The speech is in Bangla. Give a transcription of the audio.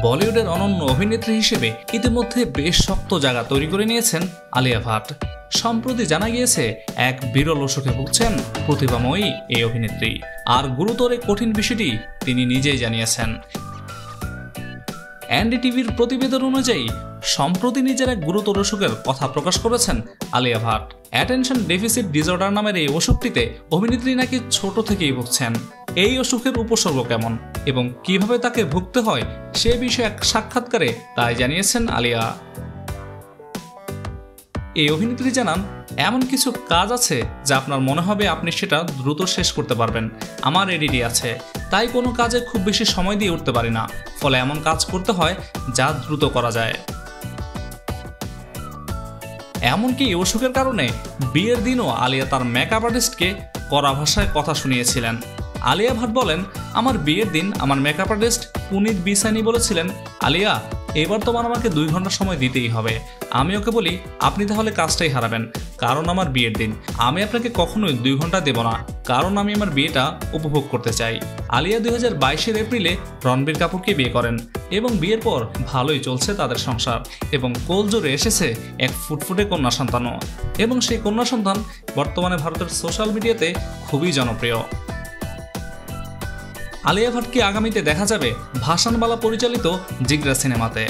বলিউডের অনন্য অভিনেত্রী হিসেবে ইতিমধ্যে বেশ শক্ত জায়গা তৈরি করে নিয়েছেন আলিয়া ভাট। সম্প্রতি জানা গিয়েছে এক বিরল অসুখে ভুগছেন প্রতিভাময়ী এই অভিনেত্রী, আর গুরুতর কঠিন বিষয়টি তিনি নিজেই জানিয়েছেন। এনডিটিভির প্রতিবেদন অনুযায়ী সম্প্রতি নিজের এক গুরুতর অসুখের কথা প্রকাশ করেছেন Alia Bhatt. Attention deficit disorder নামের এই অসুখটিতে অভিনেত্রী নাকি ছোট থেকেই ভুগছেন। এই অসুখের উপসর্গ কেমন এবং কিভাবে তাকে ভুগতে হয় সে বিষয়ে এক সাক্ষাৎকারে তাই জানিয়েছেন আলিয়া। এই অভিনেত্রী জানান, এমন কিছু কাজ আছে যা আপনার মনে হবে আপনি সেটা দ্রুত শেষ করতে পারবেন। আমার এডিডি আছে, তাই কোনো কাজে খুব বেশি সময় দিয়ে উঠতে পারি না, ফলে এমন কাজ করতে হয় যা দ্রুত করা যায়। এমনকি এই অসুখের কারণে বিয়ের দিনও আলিয়া তার মেকআপ আর্টিস্টকে কড়া ভাষায় কথা শুনিয়েছিলেন। আলিয়া ভাট বলেন, আমার বিয়ের দিন আমার মেকআপ আর্টিস্ট পুনিত বিসানি বলেছিলেন, আলিয়া এবার তোমার আমাকে 2 ঘন্টা সময় দিতেই হবে। আমি ওকে বলি, আপনি তাহলে কাজটাই হারাবেন, কারণ আমার বিয়ের দিন। আমি আপনাকে কখনোই 2 ঘন্টা দেব না, কারণ আমি আমার বিয়েটা উপভোগ করতে চাই। আলিয়া 2022-এর এপ্রিলে রণবীর কাপুরকে বিয়ে করেন এবং বিয়ের পর ভালোই চলছে তাদের সংসার এবং কোলজোরে এসেছে এক ফুটফুটে কন্যা সন্তানও, এবং সেই কন্যা সন্তান বর্তমানে ভারতের সোশ্যাল মিডিয়াতে খুবই জনপ্রিয়। আলিয়া ভাটকে আগামীতে দেখা যাবে ভাসানবালা পরিচালিত জিগরা সিনেমাতে।